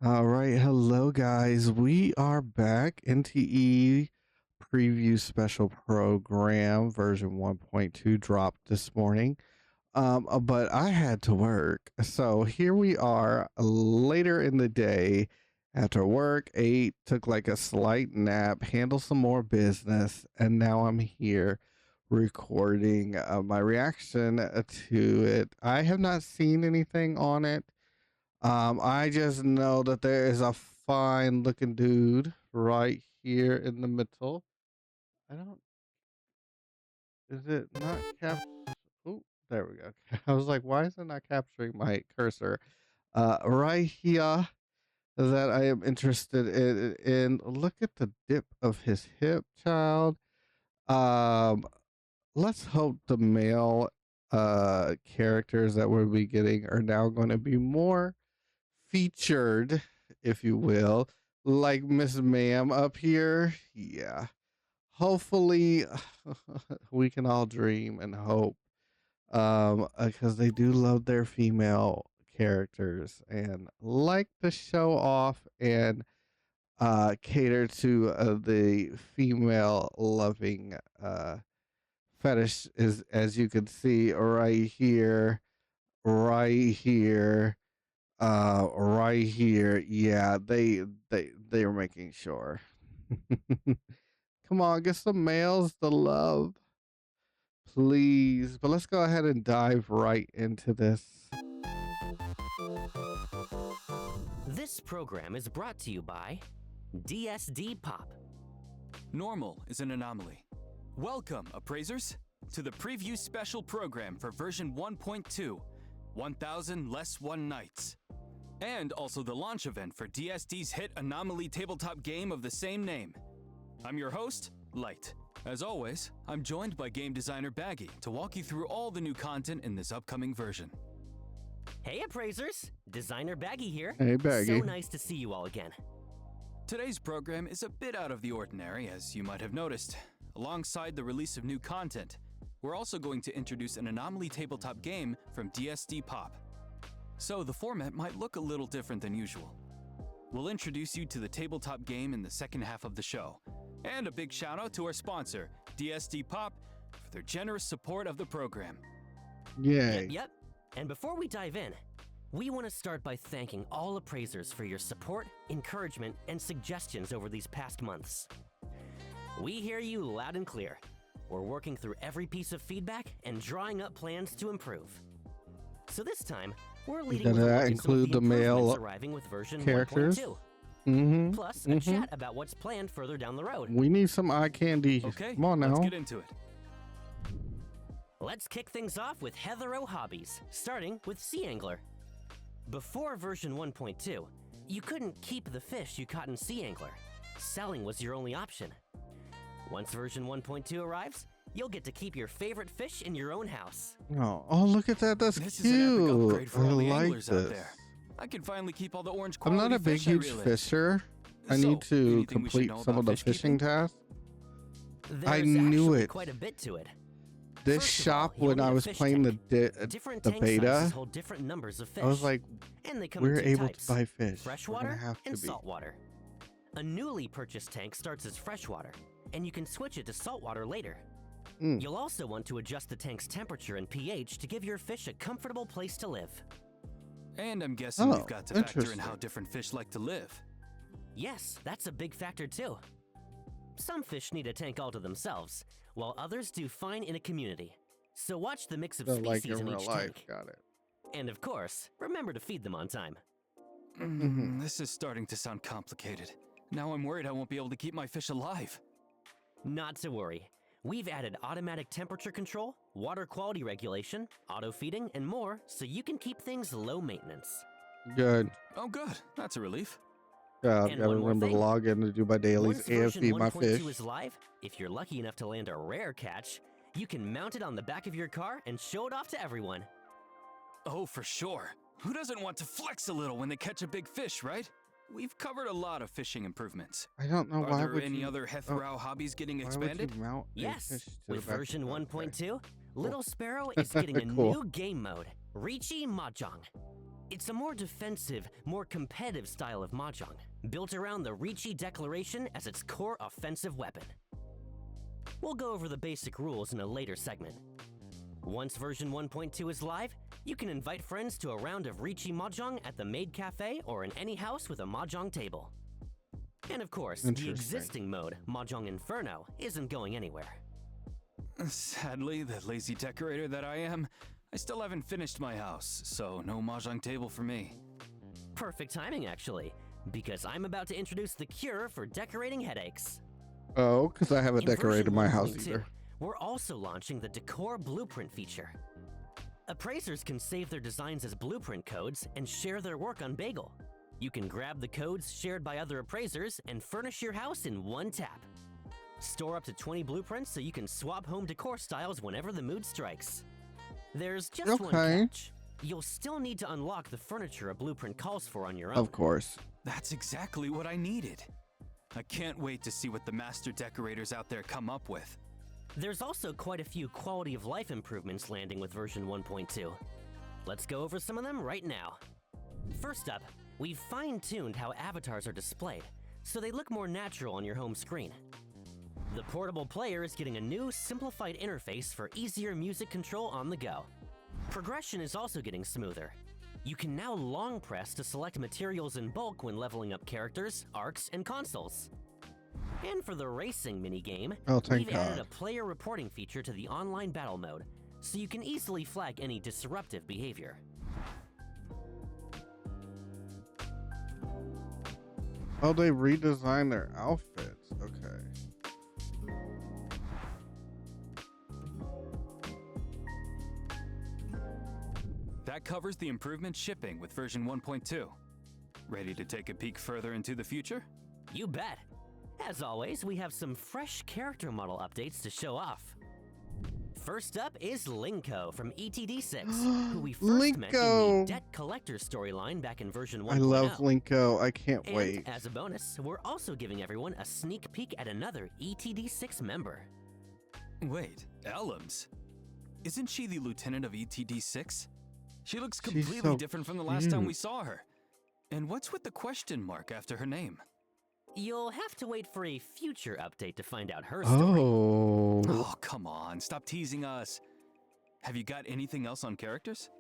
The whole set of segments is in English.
All right, hello guys. We are back. NTE preview special program version 1.2 dropped this morning. But I had to work. So here we are later in the day after work, ate, took like a slight nap, handled some more business, and now I'm here recording my reaction to it. I have not seen anything on it. I just know that there is a fine looking dude right here in the middle. I don't, is it not cap? Oh, there we go. I was like, why is it not capturing my cursor? Right here that I am interested in. Look at the dip of his hip, child. Um, let's hope the male characters that we'll be getting are now going to be more featured, if you will, like Miss Ma'am up here. Yeah. Hopefully, we can all dream and hope, because they do love their female characters and like to show off and cater to the female loving fetish, is as you can see right here, right here. Yeah, they are making sure. Come on, get some males to love, please. But let's go ahead and dive right into this. This program is brought to you by DSD Pop. Normal is an anomaly. Welcome, appraisers, to the preview special program for version 1.2, 1000 Less One Nights, and also the launch event for DSD's hit anomaly tabletop game of the same name. I'm your host, Light. As always, I'm joined by game designer Baggy to walk you through all the new content in this upcoming version. Hey appraisers, designer Baggy here. Hey, Baggy. So nice to see you all again. Today's program is a bit out of the ordinary, as you might have noticed. Alongside the release of new content, we're also going to introduce an anomaly tabletop game from DSD Pop. So the format might look a little different than usual. We'll introduce you to the tabletop game in the second half of the show. And a big shout out to our sponsor, DSD Pop, for their generous support of the program. Yay. Yep. And before we dive in, we want to start by thanking all appraisers for your support, encouragement, and suggestions over these past months. We hear you loud and clear. We're working through every piece of feedback and drawing up plans to improve. So this time, we're leading Does with a that look at some of include the male improvements arriving with version characters? 1.2. Plus, a chat about what's planned further down the road. We need some eye candy. Okay, Come on now. let's get into it. Let's kick things off with Heather O Hobbies, starting with Sea Angler. Before version 1.2, you couldn't keep the fish you caught in Sea Angler. Selling was your only option. Once version 1.2 arrives, you'll get to keep your favorite fish in your own house. Oh, look at that. That's This cute. is an epic upgrade for I all the like anglers this. out there. I can finally keep all the orange I'm quality not a big, fish I huge reel in. fisher. I So, need to anything we should complete know some of about the fish fishing keeping? tasks. There's knew actually it. quite a bit to it. This First of shop, all, you'll when need I a was fish playing tank. the Different the tank sizes beta, hold different numbers of fish. I was like, and they come we're in two able types, to buy fish. We're freshwater gonna have and to be. saltwater. A newly purchased tank starts as freshwater, and you can switch it to saltwater later. You'll also want to adjust the tank's temperature and pH to give your fish a comfortable place to live. And I'm guessing Oh, we've got to factor in interesting. how different fish like to live. Yes, that's a big factor too. Some fish need a tank all to themselves, while others do fine in a community. So watch the mix of So like species in in real each life. tank. Got it. And of course, remember to feed them on time. This is starting to sound complicated. Now I'm worried I won't be able to keep my fish alive. Not to worry. We've added automatic temperature control, water quality regulation, auto feeding, and more so you can keep things low maintenance. Good. Oh good, that's a relief. Yeah, I've And got to one more remember to thing. log in to do my dailies Once and version feed my 1.2 fish. is live, if you're lucky enough to land a rare catch, you can mount it on the back of your car and show it off to everyone. Oh, for sure. Who doesn't want to flex a little when they catch a big fish, right? We've covered a lot of fishing improvements. I don't know why Are there would any you, other Hethrow hobbies getting why expanded? would you mount a Yes, fish to with the back of version the- 1.2, okay. Little Sparrow is getting a Cool. new game mode, Riichi Mahjong. It's a more defensive, more competitive style of mahjong, built around the Riichi Declaration as its core offensive weapon. We'll go over the basic rules in a later segment. Once version 1.2 is live, you can invite friends to a round of Riichi Mahjong at the Maid Cafe or in any house with a mahjong table. And of course, the existing mode, Mahjong Inferno, isn't going anywhere. Sadly, the lazy decorator that I am, I still haven't finished my house, so no mahjong table for me. Perfect timing, actually, because I'm about to introduce the cure for decorating headaches. Oh, because I haven't decorated my house either. We're also launching the Decor Blueprint feature. Appraisers can save their designs as blueprint codes and share their work on Bagel. You can grab the codes shared by other appraisers and furnish your house in one tap. Store up to 20 blueprints so you can swap home decor styles whenever the mood strikes. There's just one catch. You'll still need to unlock the furniture a blueprint calls for on your own. Of course. That's exactly what I needed. I can't wait to see what the master decorators out there come up with. There's also quite a few quality of life improvements landing with version 1.2. Let's go over some of them right now. First up, we've fine-tuned how avatars are displayed, so they look more natural on your home screen. The portable player is getting a new, simplified interface for easier music control on the go. Progression is also getting smoother. You can now long press to select materials in bulk when leveling up characters, arcs, and consoles. And for the racing minigame, we've added a player reporting feature to the online battle mode, so you can easily flag any disruptive behavior. Oh, they redesigned their outfits. Okay. That covers the improvement shipping with version 1.2. Ready to take a peek further into the future? You bet! As always, we have some fresh character model updates to show off. First up is Linko from ETD6, who we first met in the Debt Collector storyline back in version 1.0. I love Linko. I can't wait. And as a bonus, we're also giving everyone a sneak peek at another ETD6 member. Wait, Elms? Isn't she the lieutenant of ETD6? She looks completely different from the last time we saw her. And what's with the question mark after her name? You'll have to wait for a future update to find out her story. Oh, come on. Stop teasing us. Have you got anything else on characters?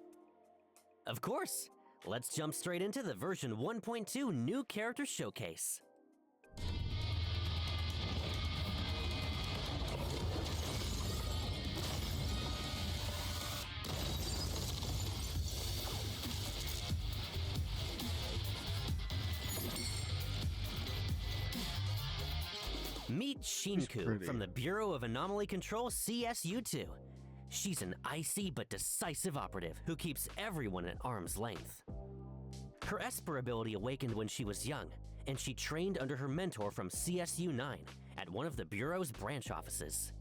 Of course. Let's jump straight into the version 1.2 new character showcase. Meet Shinku from the Bureau of Anomaly Control CSU-2. She's an icy but decisive operative who keeps everyone at arm's length. Her Esper ability awakened when she was young, and she trained under her mentor from CSU-9 at one of the Bureau's branch offices.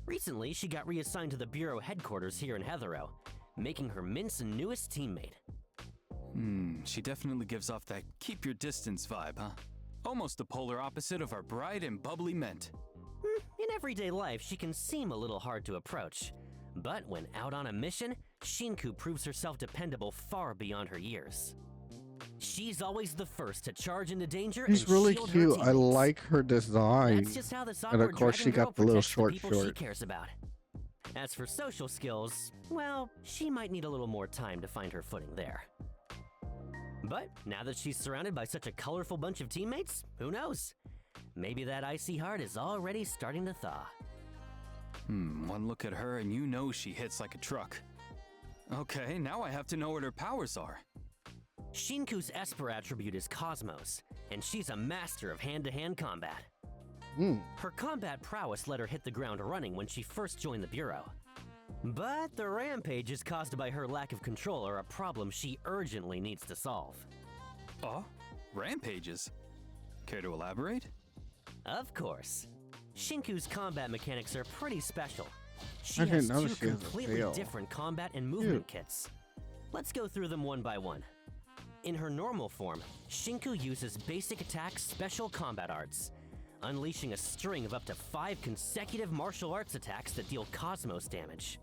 Recently, she got reassigned to the Bureau headquarters here in Heathrow, making her Mint's newest teammate. She definitely gives off that keep your distance vibe, huh? Almost the polar opposite of our bright and bubbly Mint. In everyday life, she can seem a little hard to approach. But when out on a mission, Shinku proves herself dependable far beyond her years. She's always the first to charge into danger and shield her teammates. She's really cute. I like her design. That's just how this awkward dragon girl protects the people she cares about. As for social skills, well, she might need a little more time to find her footing there. But now that she's surrounded by such a colorful bunch of teammates, who knows? Maybe that icy heart is already starting to thaw. One look at her and you know she hits like a truck. Okay, now I have to know what her powers are. Shinku's Esper attribute is Cosmos, and she's a master of hand-to-hand combat. Her combat prowess let her hit the ground running when she first joined the Bureau. But the rampages caused by her lack of control are a problem she urgently needs to solve. Oh? Rampages? Care to elaborate? Of course. Shinku's combat mechanics are pretty special. She has two completely different combat and movement kits. Let's go through them one by one. In her normal form, Shinku uses basic attack special combat arts, unleashing a string of up to 5 consecutive martial arts attacks that deal cosmos damage.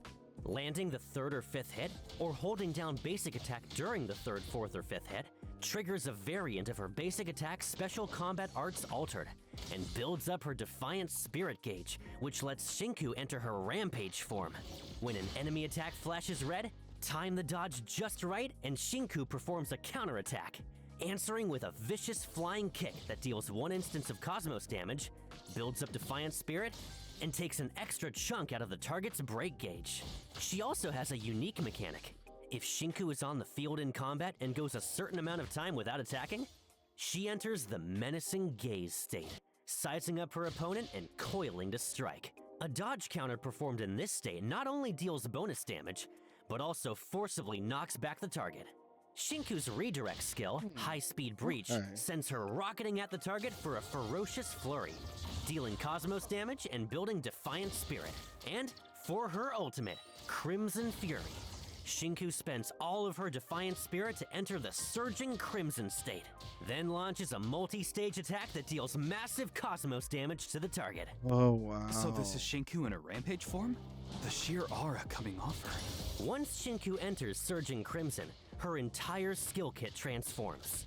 Landing the 3rd or 5th hit, or holding down basic attack during the 3rd, 4th, or 5th hit, triggers a variant of her basic attack's special combat arts Altered, and builds up her Defiant Spirit gauge, which lets Shinku enter her Rampage form. When an enemy attack flashes red, time the dodge just right, and Shinku performs a counterattack, answering with a vicious flying kick that deals 1 instance of Cosmos damage, builds up Defiant Spirit, and takes an extra chunk out of the target's break gauge. She also has a unique mechanic. If Shinku is on the field in combat and goes a certain amount of time without attacking, she enters the menacing gaze state, sizing up her opponent and coiling to strike. A dodge counter performed in this state not only deals bonus damage, but also forcibly knocks back the target. Shinku's redirect skill, High Speed Breach, sends her rocketing at the target for a ferocious flurry, dealing Cosmos damage and building Defiant Spirit. And for her ultimate, Crimson Fury, Shinku spends all of her Defiant Spirit to enter the Surging Crimson state, then launches a multi-stage attack that deals massive Cosmos damage to the target. Oh, wow. So this is Shinku in a Rampage form? The sheer aura coming off her. Once Shinku enters Surging Crimson, her entire skill kit transforms.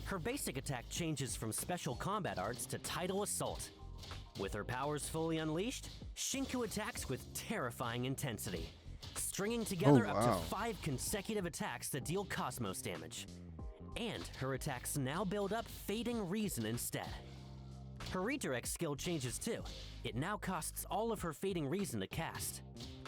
Her basic attack changes from special combat arts to Tidal Assault. With her powers fully unleashed, Shinku attacks with terrifying intensity, stringing together up to 5 consecutive attacks that deal Cosmos damage. And her attacks now build up Fading Reason instead. Her redirect skill changes too. It now costs all of her Fading Reason to cast.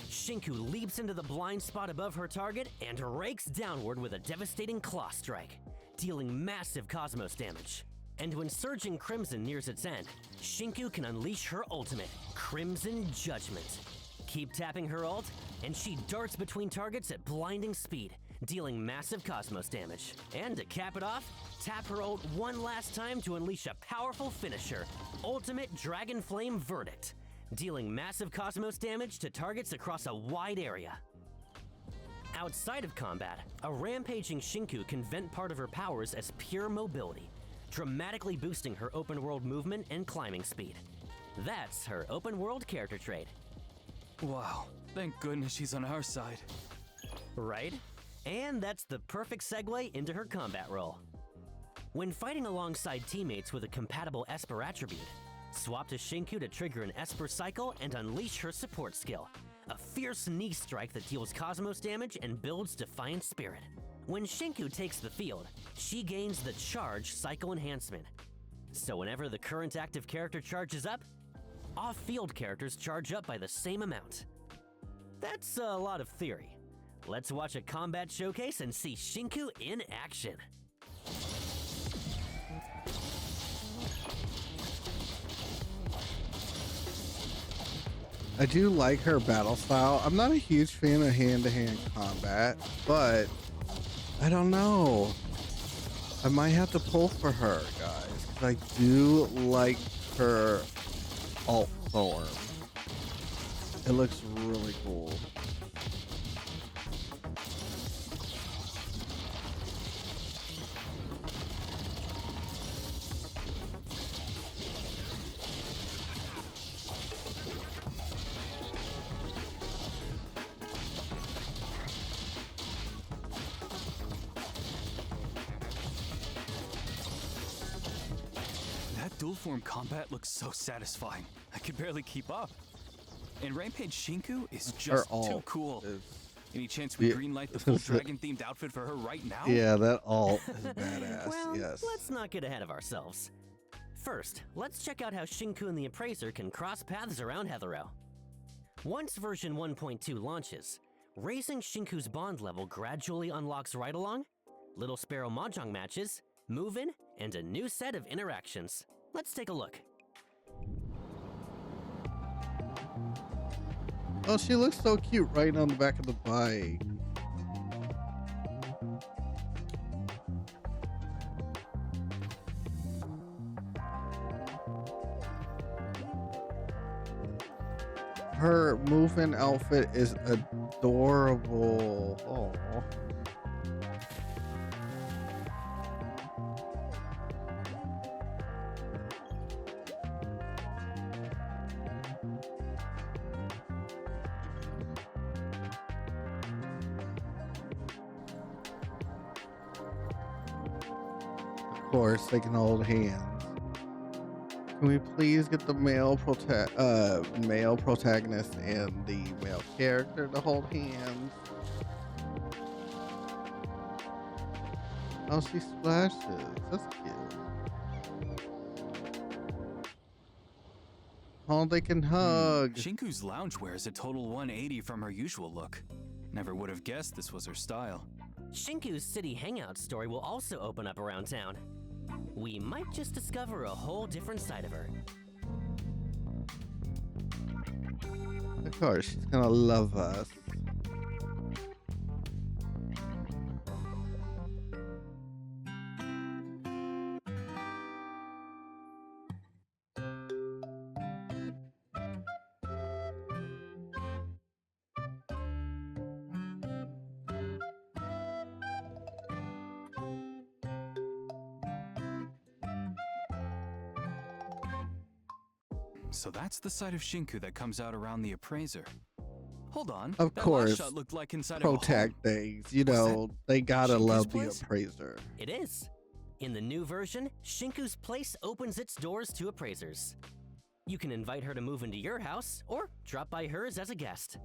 Shinku leaps into the blind spot above her target and rakes downward with a devastating claw strike, dealing massive Cosmos damage. And when Surging Crimson nears its end, Shinku can unleash her ultimate, Crimson Judgment. Keep tapping her ult, and she darts between targets at blinding speed, dealing massive Cosmos damage. And to cap it off, tap her ult one last time to unleash a powerful finisher, Ultimate Dragon Flame Verdict, dealing massive Cosmos damage to targets across a wide area. Outside of combat, a rampaging Shinku can vent part of her powers as pure mobility, dramatically boosting her open world movement and climbing speed. That's her open world character trait. Wow, thank goodness she's on our side. Right? And that's the perfect segue into her combat role. When fighting alongside teammates with a compatible Esper attribute, swap to Shinku to trigger an Esper cycle and unleash her support skill, a fierce knee strike that deals Cosmos damage and builds Defiant Spirit. When Shinku takes the field, she gains the Charge cycle enhancement. So whenever the current active character charges up, off-field characters charge up by the same amount. That's a lot of theory. Let's watch a combat showcase and see Shinku in action. I do like her battle style. I'm not a huge fan of hand-to-hand combat, but I don't know. I might have to pull for her, guys, 'cause I do like her alt form. It looks really cool. That dual form combat looks so satisfying. I could barely keep up. And Rampage Shinku is just too cool. Any chance we greenlight the full dragon-themed outfit for her right now? Yeah, that alt is badass. Well, yes. let's not get ahead of ourselves. First, let's check out how Shinku and the Appraiser can cross paths around Heathero. Once version 1.2 launches, raising Shinku's bond level gradually unlocks ride-along, Little Sparrow Mahjong matches, move-in, and a new set of interactions. Let's take a look. Oh, she looks so cute riding on the back of the bike. Her move-in outfit is adorable. Oh. course, they can hold hands. Can we please get the male protagonist and the male character to hold hands? Oh, she splashes. That's cute. Oh, they can hug. Shinku's loungewear is a total 180 from her usual look. Never would have guessed this was her style. Shinku's city hangout story will also open up around town. We might just discover a whole different side of her. Of course, she's gonna love us. So that's the side of Shinku that comes out around the appraiser. Hold on. Of that course, last shot looked like inside of a home. Protect things, you Was know, they gotta Shinku's love place? the appraiser. It is. In the new version, Shinku's place opens its doors to appraisers. You can invite her to move into your house or drop by hers as a guest.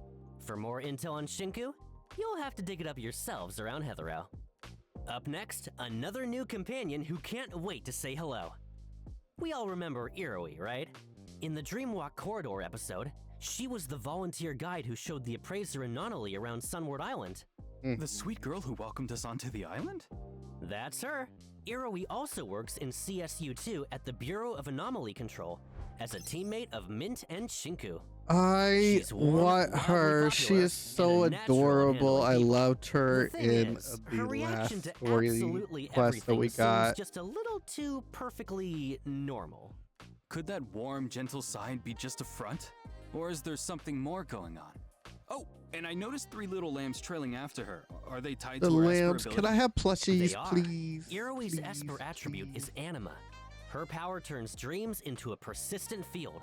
For more intel on Shinku, you'll have to dig it up yourselves around Heatherow. Up next, another new companion who can't wait to say hello. We all remember Iroi, right? In the Dreamwalk Corridor episode, she was the volunteer guide who showed the appraiser Anonali around Sunward Island. The sweet girl who welcomed us onto the island? That's her. Iroi also works in CSU2 at the Bureau of Anomaly Control as a teammate of Mint and Shinku. I She's warm, want wildly her. She popular, is so and a natural at adorable. I handling people. loved her The thing in is, the her reaction last to story absolutely quest that everything we seems got. just a little too perfectly normal. Could that warm, gentle side be just a front? Or is there something more going on? Oh, and I noticed 3 little lambs trailing after her. Are they tied The to her lambs. Esper Can I ability? have plushies, They are. please? Iroi's Please, Esper attribute please. is Anima. Her power turns dreams into a persistent field,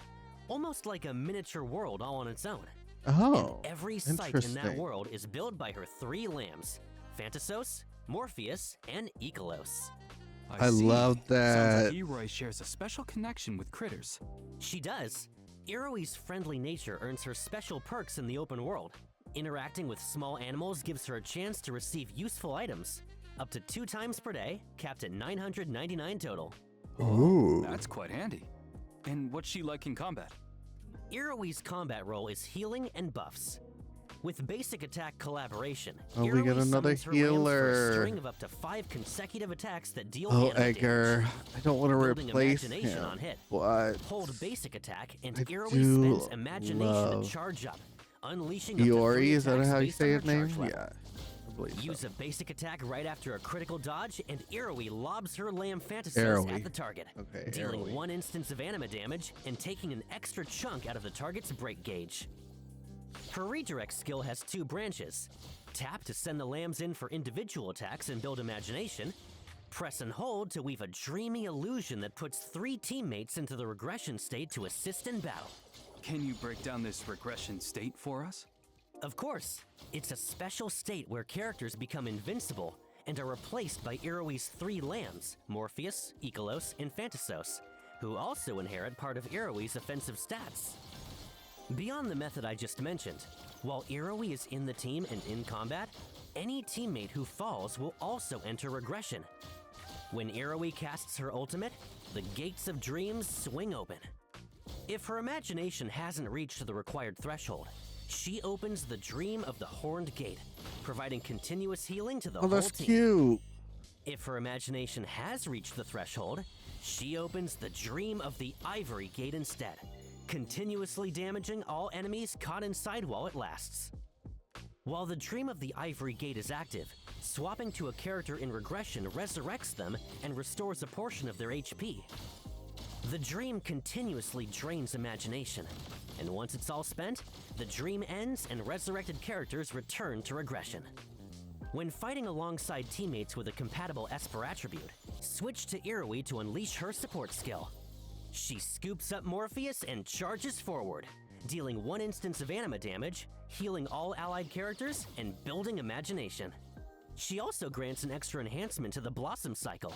almost like a miniature world all on its own. Oh, And every site in that interesting. world is built by her 3 lambs, Phantasos, Morpheus, and Ikelos. I see. love Sounds that. like Iroi shares a special connection with critters. She does. Iroi's friendly nature earns her special perks in the open world. Interacting with small animals gives her a chance to receive useful items, up to 2 times per day, capped at 999 total. Ooh. That's quite handy. And what's she like in combat? Iroi's combat role is healing and buffs. With basic attack collaboration, Oh, we got Iroi another summons her lambs for a healer. string of up to 5 consecutive attacks that deal Oh, anima Edgar. damage. I don't want to Building replace imagination him. on hit. But Hold basic attack, and I Iroi do spends imagination to love charge up, unleashing up to Iori, 3 is that attacks how you based say on his her name? charge level. Yeah, I believe Use so. a basic attack right after a critical dodge, and Iroi lobs her lamb Phantasos Iroi. at the target, Okay, dealing Iroi. 1 instance of anima damage and taking an extra chunk out of the target's break gauge. Her redirect skill has 2 branches. Tap to send the lambs in for individual attacks and build imagination. Press and hold to weave a dreamy illusion that puts 3 teammates into the regression state to assist in battle. Can you break down this regression state for us? Of course, it's a special state where characters become invincible and are replaced by Iroi's 3 lambs, Morpheus, Ikelos, and Phantasos, who also inherit part of Iroi's offensive stats. Beyond the method I just mentioned, while Iroi is in the team and in combat, any teammate who falls will also enter regression. When Iroi casts her ultimate, the gates of dreams swing open. If her imagination hasn't reached the required threshold, she opens the dream of the Horned Gate, providing continuous healing to the Oh, whole that's team. cute. If her imagination has reached the threshold, she opens the dream of the Ivory Gate instead, continuously damaging all enemies caught inside while it lasts. While the dream of the Ivory Gate is active, swapping to a character in regression resurrects them and restores a portion of their HP. The dream continuously drains imagination, and once it's all spent, the dream ends and resurrected characters return to regression. When fighting alongside teammates with a compatible Esper attribute, switch to Iroi to unleash her support skill. She scoops up Morpheus and charges forward, dealing 1 instance of anima damage, healing all allied characters, and building imagination. She also grants an extra enhancement to the Blossom cycle.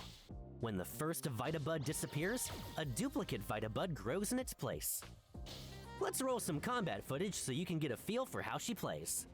When the first Vitabud disappears, a duplicate Vitabud grows in its place. Let's roll some combat footage so you can get a feel for how she plays.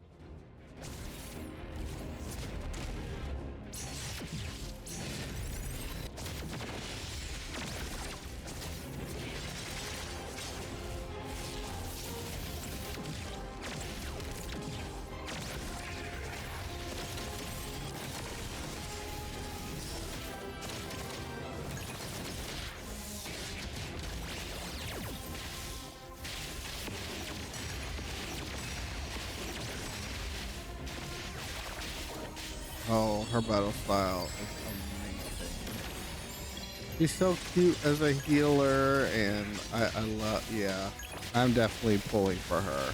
Oh, her battle style is amazing. She's so cute as a healer, and I love, yeah, I'm definitely pulling for her.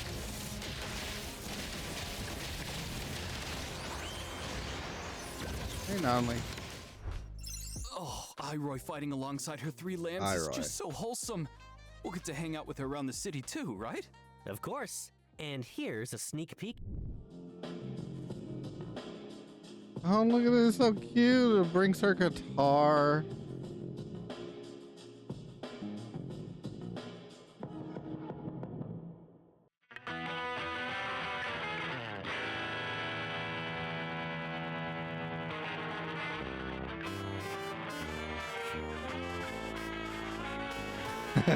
Hey, Nonly. Oh, Iroy fighting alongside her three lambs is Iroy. just so wholesome. We'll get to hang out with her around the city too, right? Of course. And here's a sneak peek. Oh, look at this, so cute. It brings her guitar.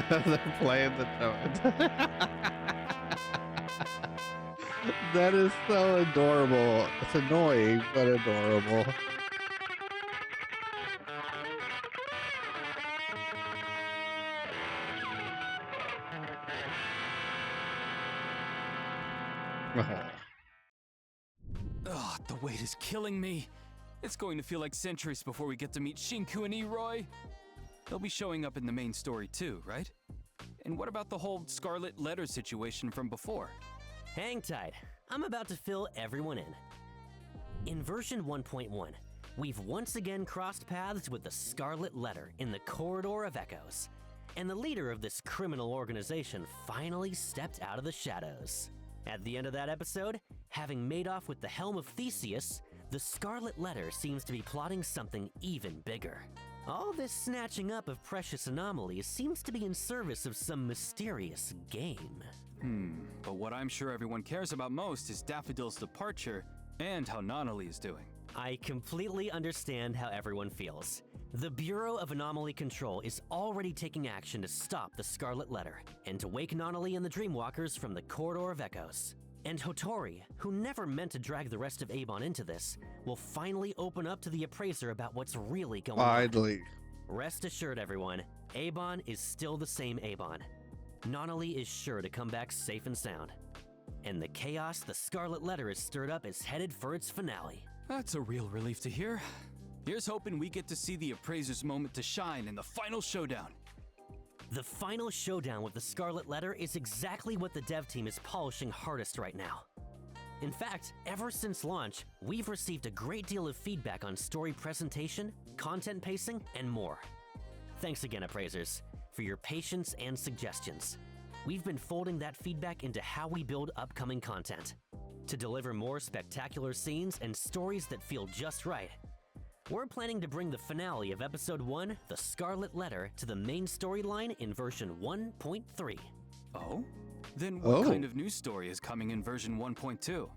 They're playing the toad. That is so adorable. It's annoying, but adorable. Ugh, the wait is killing me. It's going to feel like centuries before we get to meet Shinku and Iroy. They'll be showing up in the main story too, right? And what about the whole Scarlet Letter situation from before? Hang tight. I'm about to fill everyone in. In version 1.1, we've once again crossed paths with the Scarlet Letter in the Corridor of Echoes, and the leader of this criminal organization finally stepped out of the shadows. At the end of that episode, having made off with the Helm of Theseus, the Scarlet Letter seems to be plotting something even bigger. All this snatching up of precious anomalies seems to be in service of some mysterious game. But what I'm sure everyone cares about most is Daffodil's departure and how Nonali is doing. I completely understand how everyone feels. The Bureau of Anomaly Control is already taking action to stop the Scarlet Letter and to wake Nonali and the Dreamwalkers from the Corridor of Echoes. And Hotori, who never meant to drag the rest of Abon into this, will finally open up to the Appraiser about what's really going on. Finally. Rest assured, everyone, Abon is still the same Abon. Nonali is sure to come back safe and sound. And the chaos the Scarlet Letter has stirred up is headed for its finale. That's a real relief to hear. Here's hoping we get to see the Appraiser's moment to shine in the final showdown. The final showdown with the Scarlet Letter is exactly what the dev team is polishing hardest right now. In fact, ever since launch, we've received a great deal of feedback on story presentation, content pacing, and more. Thanks again, Appraisers, for your patience and suggestions. We've been folding that feedback into how we build upcoming content to deliver more spectacular scenes and stories that feel just right. We're planning to bring the finale of Episode 1, The Scarlet Letter, to the main storyline in version 1.3. Oh? Then what kind of new story is coming in version 1.2?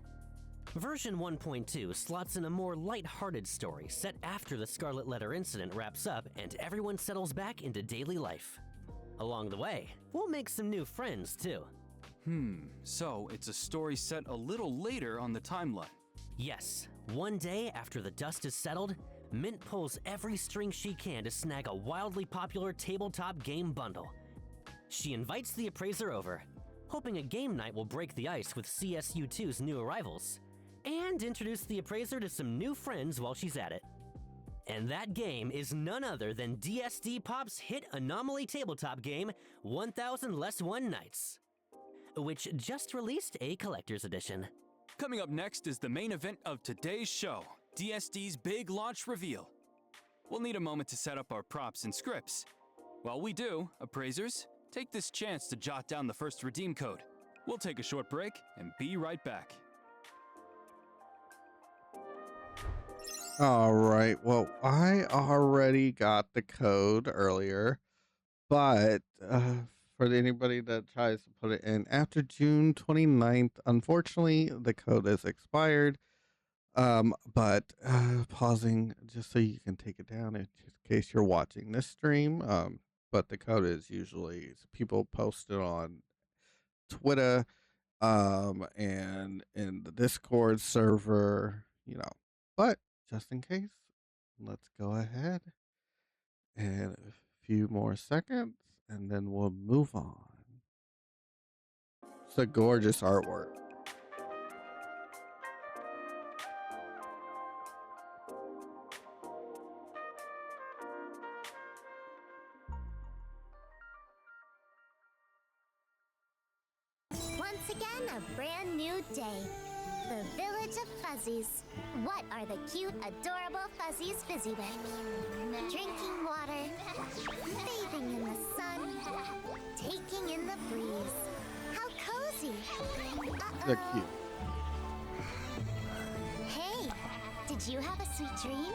Version 1.2 slots in a more light-hearted story set after the Scarlet Letter incident wraps up and everyone settles back into daily life. Along the way, we'll make some new friends too. So it's a story set a little later on the timeline. Yes, one day after the dust is settled, Mint pulls every string she can to snag a wildly popular tabletop game bundle. She invites the Appraiser over, hoping a game night will break the ice with CSU2's new arrivals, and introduce the Appraiser to some new friends while she's at it. And that game is none other than DSD Pop's hit anomaly tabletop game, 1000 Less One Nights, which just released a collector's edition. Coming up next is the main event of today's show, DSD's big launch reveal. We'll need a moment to set up our props and scripts. While we do, Appraisers, take this chance to jot down the first redeem code. We'll take a short break and be right back. All right. Well, I already got the code earlier, but for anybody that tries to put it in after June 29th, unfortunately, the code is expired. But pausing just so you can take it down in case you're watching this stream. But the code is usually people post it on Twitter, and in the Discord server, But just in case, let's go ahead and a few more seconds, and then we'll move on. It's a gorgeous artwork. Once again, a brand new day. The village of fuzzies. What are the cute, adorable fuzzies busy with? Drinking water, bathing in the sun, taking in the breeze. How cozy. They're cute. Hey, did you have a sweet dream?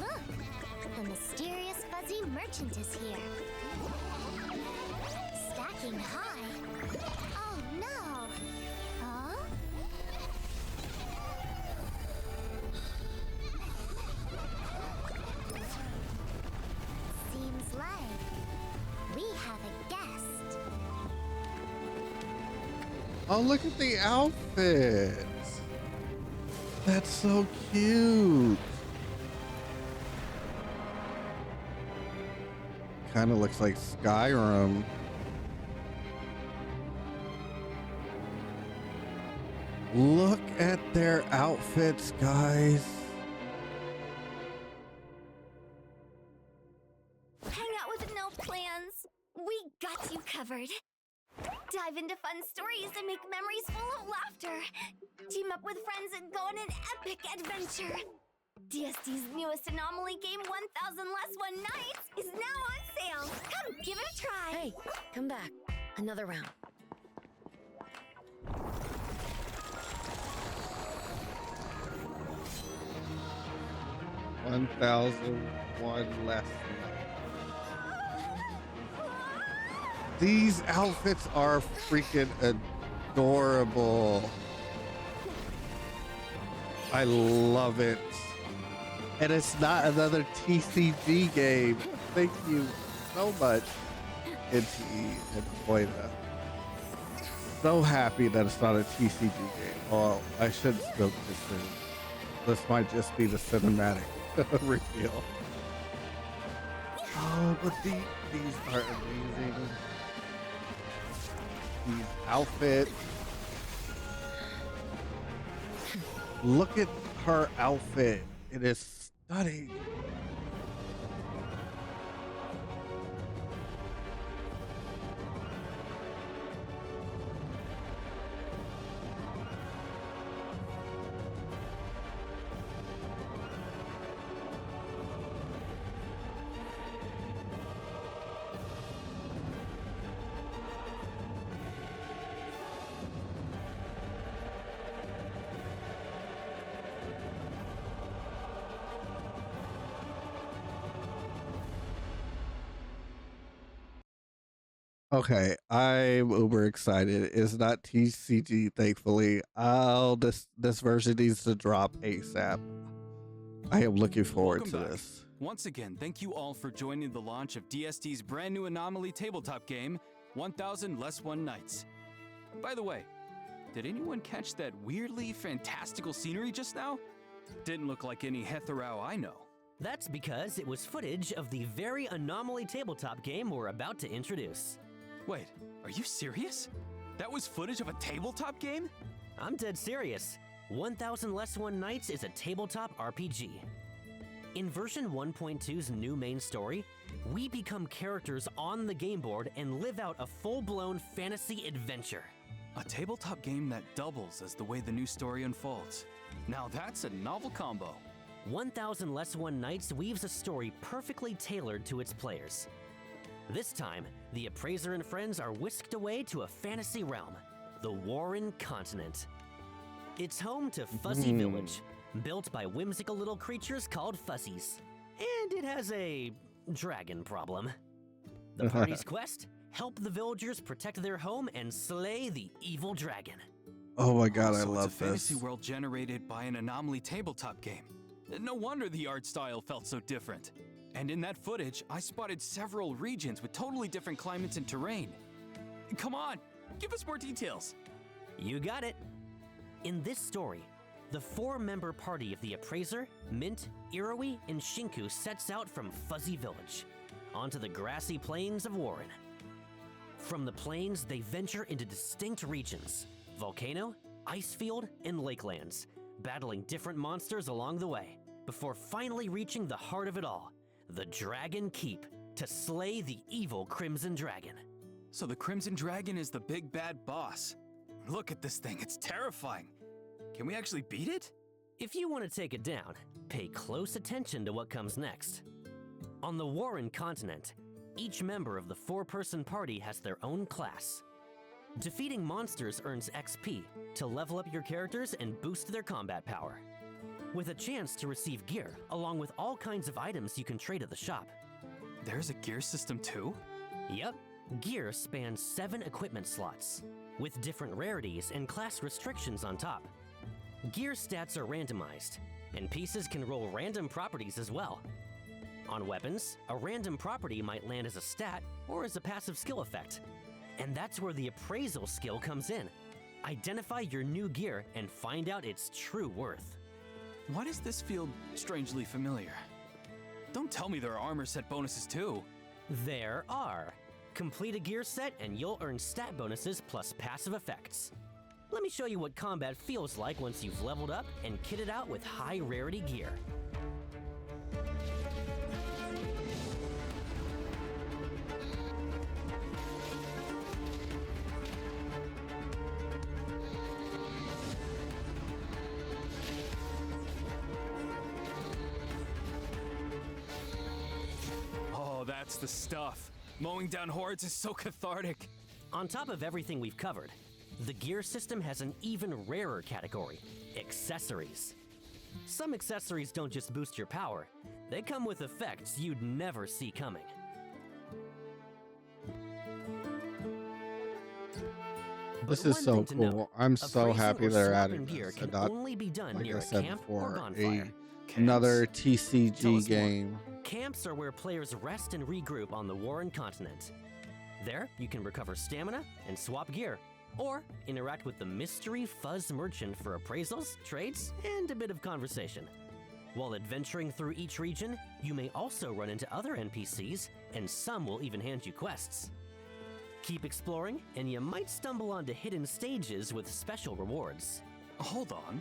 Look, the mysterious fuzzy merchant is here. Stacking high. Oh no! Huh? Seems like we have a guest. Oh, look at the outfits. That's so cute. Kind of looks like Skyrim. Look at their outfits, guys. Hang out with no plans. We got you covered. Dive into fun stories and make memories full of laughter. Team up with friends and go on an epic adventure. DSD's newest anomaly game, 1000 Less One Nights, is now on sale. Come, give it a try. Hey, come back. Another round. 1001 less. These outfits are freaking adorable. I love it. And it's not another TCG game. Thank you so much, NTE and Koida. So happy that it's not a TCG game. Well, I should still consider. This might just be the cinematic reveal. Oh, but these are amazing. These outfits. Look at her outfit. It is stunning. Okay, I'm uber excited. It's not TCG, thankfully. Oh, this version needs to drop ASAP. I am looking forward Welcome to back. this. Once again, thank you all for joining the launch of DSD's brand new anomaly tabletop game, 1000 Less One Nights. By the way, did anyone catch that weirdly fantastical scenery just now? Didn't look like any Hetherau I know. That's because it was footage of the very anomaly tabletop game we're about to introduce. Wait, are you serious? That was footage of a tabletop game? I'm dead serious. 1000 Less One Nights is a tabletop RPG. In version 1.2's new main story, we become characters on the game board and live out a full-blown fantasy adventure. A tabletop game that doubles as the way the new story unfolds. Now that's a novel combo. 1000 Less One Nights weaves a story perfectly tailored to its players. This time, the Appraiser and friends are whisked away to a fantasy realm, the Warren Continent. It's home to Fuzzy Village, built by whimsical little creatures called fuzzies. And it has a dragon problem. The party's quest? Help the villagers protect their home and slay the evil dragon. Oh my god, I So love it's a fantasy this. world generated by an anomaly tabletop game. No wonder the art style felt so different. And in that footage, I spotted several regions with totally different climates and terrain. Come on, give us more details. You got it. In this story, the 4-member party of the Appraiser, Mint, Iroi, and Shinku sets out from Fuzzy Village onto the grassy plains of Warren. From the plains, they venture into distinct regions: volcano, ice field, and lakelands, battling different monsters along the way, before finally reaching the heart of it all, the Dragon Keep, to slay the evil Crimson Dragon. So the Crimson Dragon is the big bad boss. Look at this thing, it's terrifying. Can we actually beat it? If you want to take it down, pay close attention to what comes next. On the Warren continent, each member of the 4-person party has their own class. Defeating monsters earns XP to level up your characters and boost their combat power, with a chance to receive gear along with all kinds of items you can trade at the shop. There's a gear system too? Yep, gear spans 7 equipment slots, with different rarities and class restrictions on top. Gear stats are randomized, and pieces can roll random properties as well. On weapons, a random property might land as a stat or as a passive skill effect. And that's where the appraisal skill comes in. Identify your new gear and find out its true worth. Why does this feel strangely familiar? Don't tell me there are armor set bonuses too. There are. Complete a gear set and you'll earn stat bonuses plus passive effects. Let me show you what combat feels like once you've leveled up and kitted out with high rarity gear. Oh, that's the stuff. Mowing down hordes is so cathartic. On top of everything we've covered, the gear system has an even rarer category: accessories. Some accessories don't just boost your power, they come with effects you'd never see coming. This But is one so thing to note, cool. I'm so appraising happy or they're swapping adding gear this. can And not, only be done like near I a said camp or before, bonfire. another Tell TCG us more. game. Camps are where players rest and regroup on the Warren continent. There, you can recover stamina and swap gear, or interact with the mystery Fuzz merchant for appraisals, trades, and a bit of conversation. While adventuring through each region, you may also run into other NPCs, and some will even hand you quests. Keep exploring, and you might stumble onto hidden stages with special rewards. Hold on.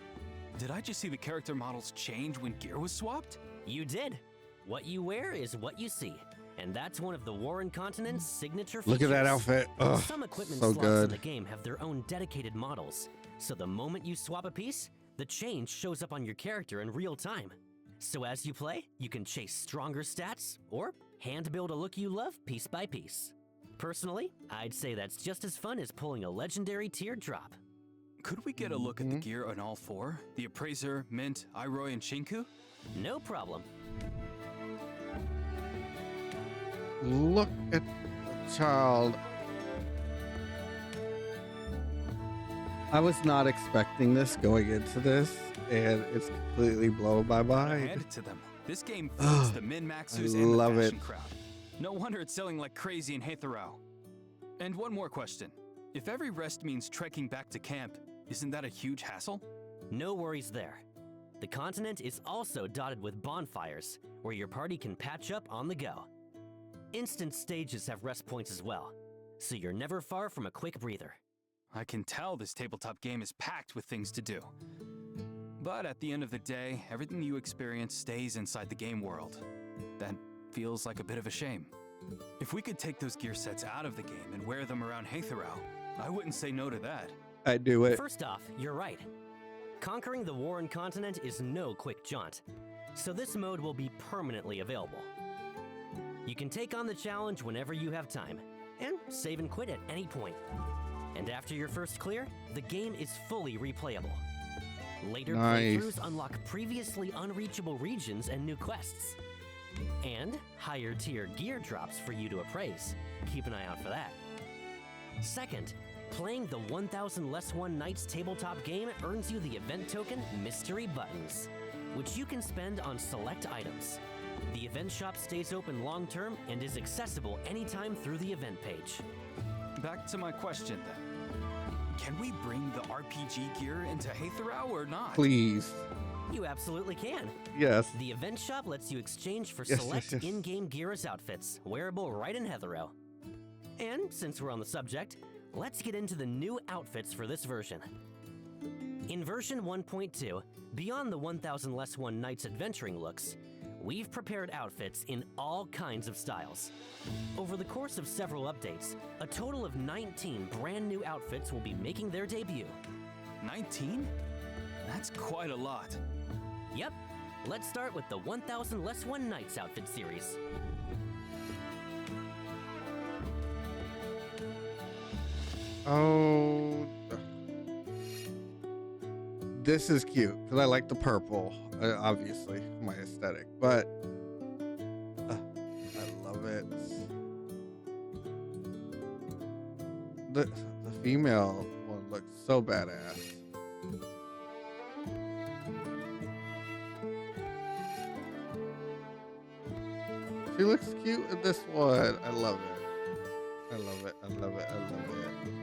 Did I just see the character models change when gear was swapped? You did. What you wear is what you see, and that's one of the Warren continent's signature features. Look at that outfit. Ugh, Some equipment so slots in good. the game have their own dedicated models, so the moment you swap a piece, the change shows up on your character in real time. So as you play, you can chase stronger stats, or hand build a look you love piece by piece. Personally, I'd say that's just as fun as pulling a legendary tiered drop. Could we get a look at the gear on all 4? The Appraiser, Mint, Iroi, and Shinku? No problem. Look at the child. I was not expecting this going into this, and it's completely blown my Gotta mind. hand it to them. This game feeds the min-maxers and the love it. fashion crowd. No wonder it's selling like crazy in Hathorau. And one more question. If every rest means trekking back to camp, isn't that a huge hassle? No worries there. The continent is also dotted with bonfires, where your party can patch up on the go. Instant stages have rest points as well, so you're never far from a quick breather. I can tell this tabletop game is packed with things to do. But at the end of the day, everything you experience stays inside the game world. That feels like a bit of a shame. If we could take those gear sets out of the game and wear them around Hathorau, I wouldn't say no to that. I do it. First off, you're right. Conquering the Warren continent is no quick jaunt, so this mode will be permanently available. You can take on the challenge whenever you have time, and save and quit at any point. And after your first clear, the game is fully replayable. Later Nice. playthroughs unlock previously unreachable regions and new quests. And higher tier gear drops for you to appraise. Keep an eye out for that. Second, playing the 1000 Less One Nights tabletop game earns you the event token Mystery Buttons, which you can spend on select items. The event shop stays open long term and is accessible anytime through the event page. Back to my question then. Can we bring the RPG gear into Hathorau or not? Please. You absolutely can. Yes. The event shop lets you exchange for Yes, select yes, yes. in-game gear as outfits, wearable right in Hathorau. And since we're on the subject, let's get into the new outfits for this version. In version 1.2, beyond the 1000 Less One Nights adventuring looks, we've prepared outfits in all kinds of styles. Over the course of several updates, a total of 19 brand new outfits will be making their debut. 19? That's quite a lot. Yep, let's start with the 1000 Less One Nights outfit series. Oh, this is cute because I like the purple. Obviously, my aesthetic, but I love it. The female one looks so badass. She looks cute in this one. I love it. I love it. I love it. I love it.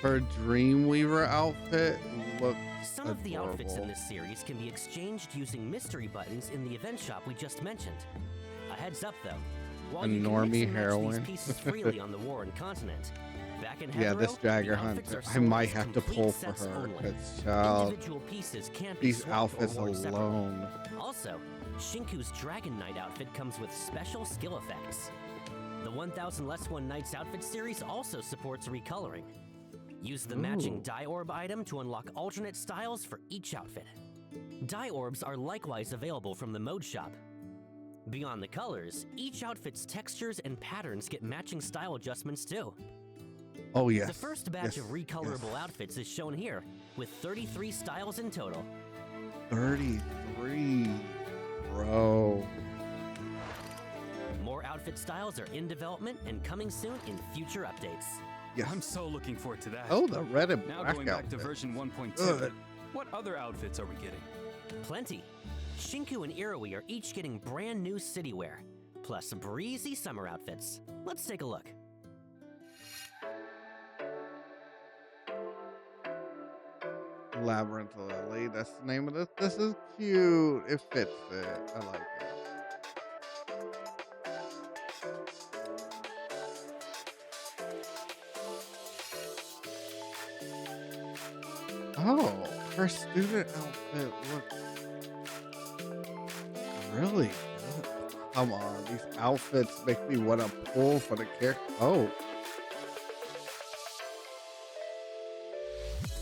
Her Dreamweaver outfit looks Some of the outfits in adorable. this series can be exchanged using mystery buttons in the event shop we just mentioned. A heads up though, while A you can normie mix and match heroine. these pieces freely on the Warren continent, back in Yeah, this Hathorau, Jagger the outfits Hunter. are I sold might as have to complete pull for sets her only. because, child, Individual pieces can't be these swapped or outfits worn separately. alone. Also, Shinku's Dragon Knight outfit comes with special skill effects. The 1000 Less One Nights outfit series also supports recoloring. Use the matching Ooh. dye orb item to unlock alternate styles for each outfit. Dye orbs are likewise available from the mode shop. Beyond the colors, each outfit's textures and patterns get matching style adjustments too. Oh, yes. The first batch yes, of recolorable yes. outfits is shown here, with 33 styles in total. 33. Bro. More outfit styles are in development and coming soon in future updates. Yes. I'm so looking forward to that. Oh, the red and Now black going back to outfit. version 1.2, Good. what other outfits are we getting? Plenty. Shinku and Iroi are each getting brand new city wear, plus breezy summer outfits. Let's take a look. Labyrinth Lily. That's the name of this. This is cute. It fits it. I like it. Oh, her student outfit looks really good. Come on, these outfits make me want to pull for the character. Oh.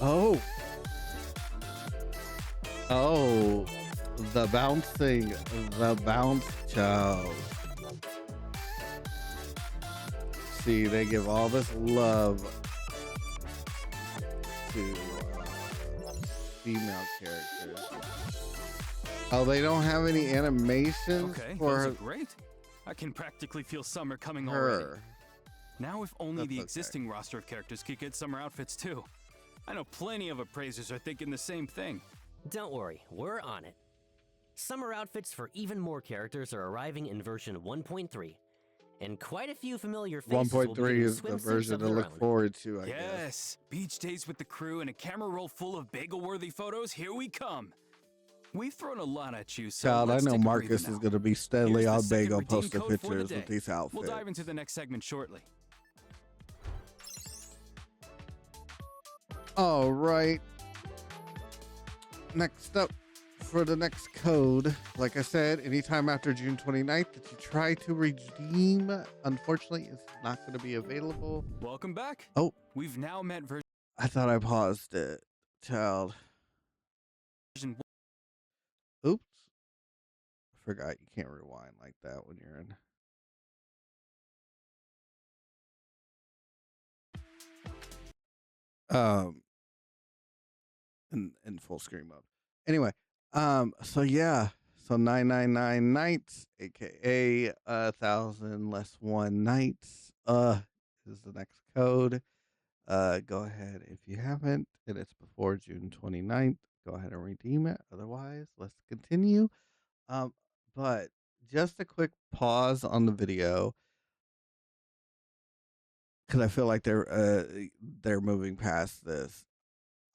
Oh. Oh. The bounce child. See, they give all this love to female characters. Oh, they don't have any animations Okay, those for are great. I can practically feel summer coming already. her. Now if only That's the okay. existing roster of characters could get summer outfits too. I know plenty of appraisers are thinking the same thing. Don't worry, we're on it. Summer outfits for even more characters are arriving in version 1.3, and quite a few familiar faces will be 1.3 getting is the swimsuits version of to their look own. forward to, I guess. Yes, beach days with the crew and a camera roll full of bagel-worthy photos. Here we come. We've thrown a lot at you, so Child, I let's know take a Marcus breather is now. going to be steadily Here's the on second Bagel redeem posting code for the pictures with day. these outfits. We'll dive into the next segment shortly. All right. Next up, for the next code, like I said, anytime after June 29th that you try to redeem, unfortunately, it's not going to be available. Welcome back. Oh. We've now met version I thought I paused it, child. Oops. I forgot you can't rewind like that when you're in. Um, in full screen mode. Anyway, so yeah, so 999 nights, aka 1,000 less one nights, is the next code. Go ahead if you haven't, and it's before June 29th. Go ahead and redeem it. Otherwise, let's continue. Um, but just a quick pause on the video because I feel like they're moving past this.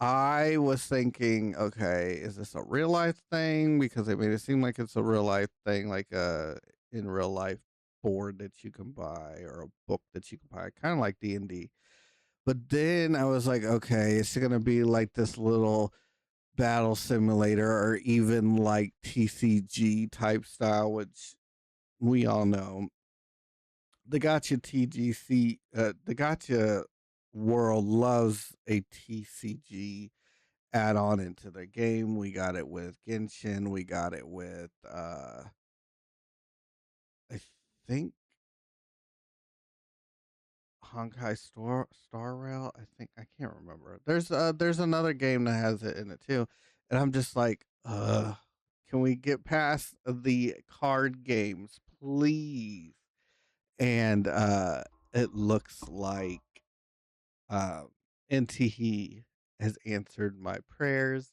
I was thinking, okay, is this a real life thing? Because they made it seem like it's a real life thing, like a in real life board that you can buy or a book that you can buy, kind of like D&D. But then I was like, okay, it's gonna be like this little battle simulator or even like TCG type style, which we all know. The Gotcha TGC, the Gotcha world loves a TCG add on into the game. We got it with Genshin. We got it with I think Honkai Star Rail. I think I can't remember. There's another game that has it in it too. And I'm just like, can we get past the card games, please? And it looks like uh NTE has answered my prayers,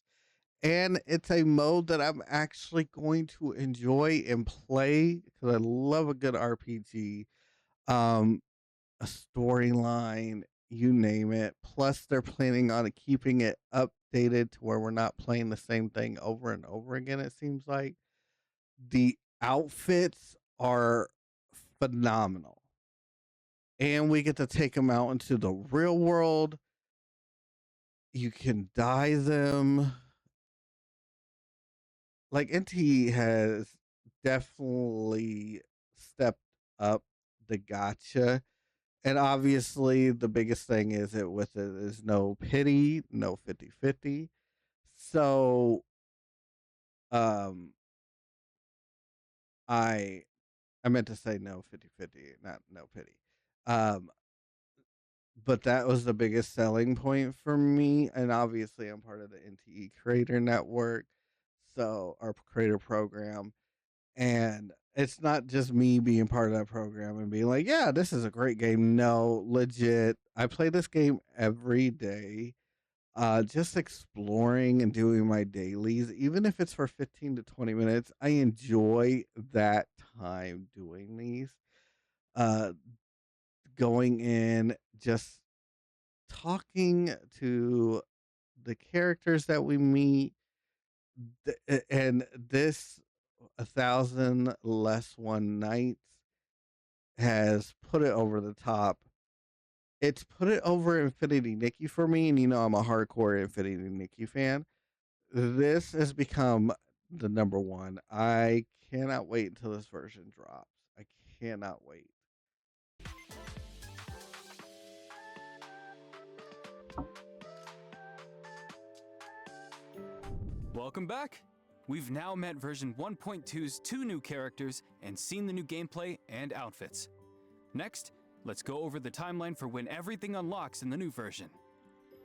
and it's a mode that I'm actually going to enjoy and play because I love a good RPG, um, a storyline, you name it. Plus, they're planning on keeping it updated to where we're not playing the same thing over and over again. It seems like the outfits are phenomenal, and we get to take them out into the real world. You can dye them. Like NT has definitely stepped up the gotcha. And obviously the biggest thing is it with it is no pity, no 50-50. So um I I meant to say no 50-50, not no pity. Um but that was the biggest selling point for me. And obviously I'm part of the NTE creator network. So our creator program. And it's not just me being part of that program and being like, yeah, this is a great game. No, legit. I play this game every day, just exploring and doing my dailies. Even if it's for 15 to 20 minutes, I enjoy that time doing these. Uh, Going in, just talking to the characters that we meet. And this 1,000 less one nights has put it over the top. It's put it over Infinity Nikki for me, and you know I'm a hardcore Infinity Nikki fan. This has become the number one. I cannot wait until this version drops. I cannot wait. Welcome back! We've now met version 1.2's 2 new characters and seen the new gameplay and outfits. Next, let's go over the timeline for when everything unlocks in the new version.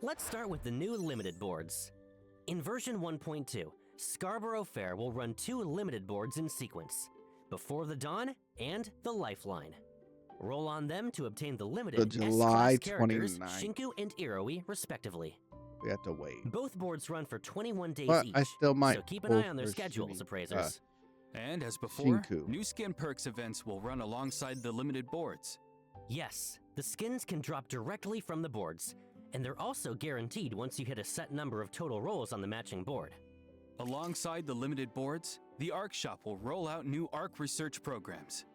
Let's start with the new limited boards. In version 1.2, Scarborough Fair will run 2 limited boards in sequence, Before the Dawn and the Lifeline. Roll on them to obtain the limited The July S-class characters 29th. Shinku and Iroi, respectively. We have to wait. Both boards run for 21 days But each, I still might so keep an pull eye on their for schedules, Shini- appraisers. And as before, Shinku. new skin perks events will run alongside the limited boards. Yes, the skins can drop directly from the boards, and they're also guaranteed once you hit a set number of total rolls on the matching board. Alongside the limited boards, the ARC shop will roll out new ARC research programs.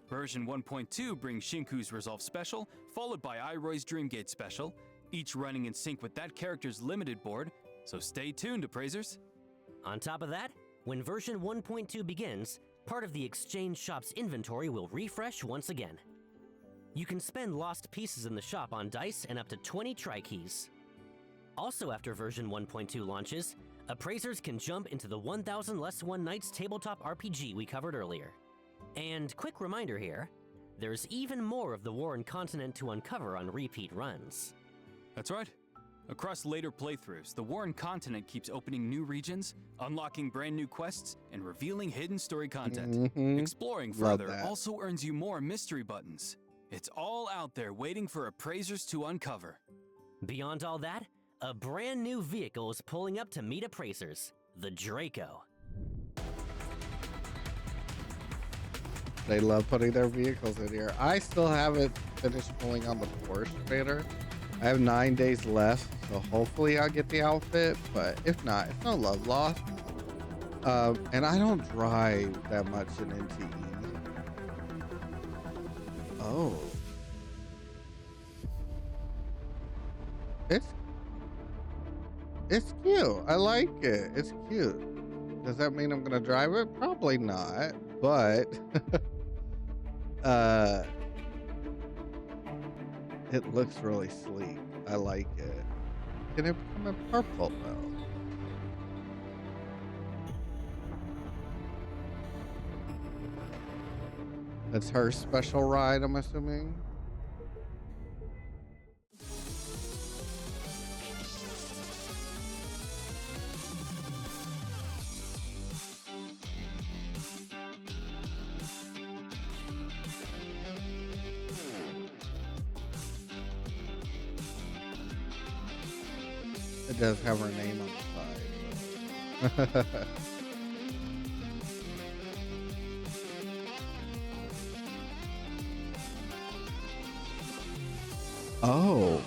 Version 1.2 brings Shinku's Resolve Special, followed by Iroy's Dreamgate Special, each running in sync with that character's limited board, so stay tuned, appraisers. On top of that, when version 1.2 begins, part of the exchange shop's inventory will refresh once again. You can spend lost pieces in the shop on dice and up to 20 tri-keys. Also after version 1.2 launches, appraisers can jump into the 1000 Less One Nights tabletop RPG we covered earlier. And quick reminder here, there's even more of the Warren continent to uncover on repeat runs. That's right. Across later playthroughs, the Warren continent keeps opening new regions, unlocking brand new quests, and revealing hidden story content. Exploring further also earns you more mystery buttons. It's all out there waiting for appraisers to uncover. Beyond all that, a brand new vehicle is pulling up to meet appraisers, the Draco. They love putting their vehicles in here. I still haven't finished pulling on the Porsche banner. I have 9 days left, so hopefully I'll get the outfit, but if not, it's no love lost. And I don't drive that much in NTE. Oh. It's cute. I like it. It's cute. Does that mean I'm gonna drive it? Probably not, but it looks really sleek. I like it. Can it become in purple though? That's her special ride, I'm assuming. It does have her name on the side. Oh.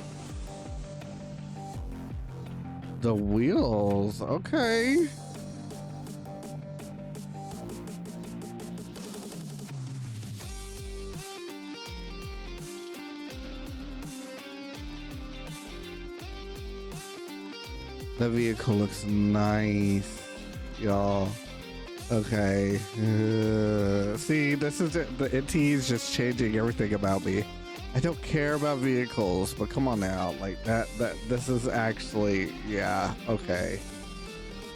The wheels. Okay. The vehicle looks nice, y'all. Okay. See, this is it. The NTE is just changing everything about me. I don't care about vehicles, but come on now. Like this is actually, yeah, okay.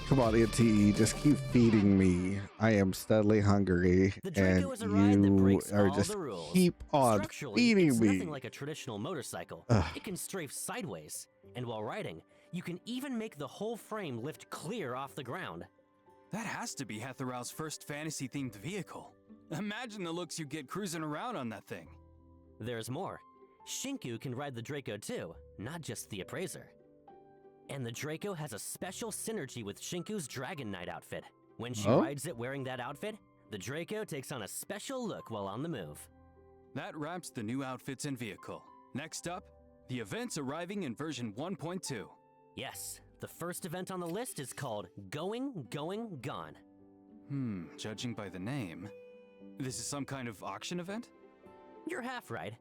Come on, NTE, just keep feeding me. I am steadily hungry, and you are just keep on feeding me. Nothing like a traditional motorcycle. It can strafe sideways, and while riding, you can even make the whole frame lift clear off the ground. That has to be Hetherow's first fantasy-themed vehicle. Imagine the looks you get cruising around on that thing. There's more. Shinku can ride the Draco too, not just the appraiser. And the Draco has a special synergy with Shinku's Dragon Knight outfit. When she rides it wearing that outfit, the Draco takes on a special look while on the move. That wraps the new outfits and vehicle. Next up, the events arriving in version 1.2. Yes, the first event on the list is called Going, Going, Gone. Judging by the name, this is some kind of auction event? You're half right.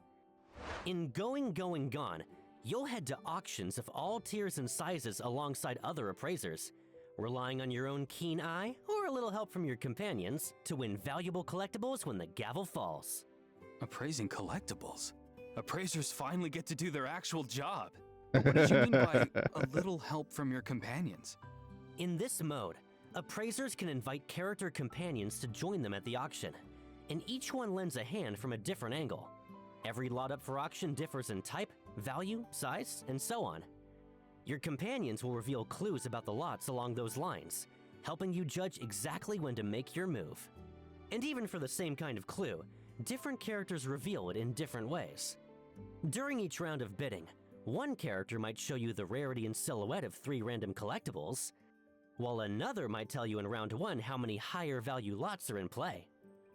In Going, Going, Gone, you'll head to auctions of all tiers and sizes alongside other appraisers, relying on your own keen eye or a little help from your companions to win valuable collectibles when the gavel falls. Appraising collectibles? Appraisers finally get to do their actual job. What did you mean by a little help from your companions? In this mode, appraisers can invite character companions to join them at the auction, and each one lends a hand from a different angle. Every lot up for auction differs in type, value, size, and so on. Your companions will reveal clues about the lots along those lines, helping you judge exactly when to make your move. And even for the same kind of clue, different characters reveal it in different ways. During each round of bidding, one character might show you the rarity and silhouette of 3 random collectibles, while another might tell you in round 1 how many higher value lots are in play.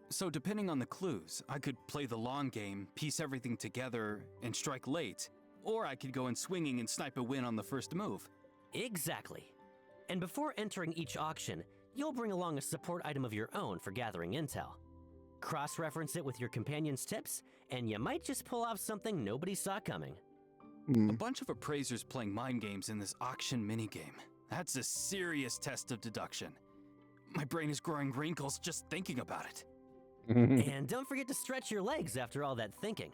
So depending on the clues, I could play the long game, piece everything together, and strike late, or I could go in swinging and snipe a win on the first move. Exactly. And before entering each auction, you'll bring along a support item of your own for gathering intel. Cross-reference it with your companion's tips, and you might just pull off something nobody saw coming. A bunch of appraisers playing mind games in this auction minigame. That's a serious test of deduction. My brain is growing wrinkles just thinking about it. And don't forget to stretch your legs after all that thinking.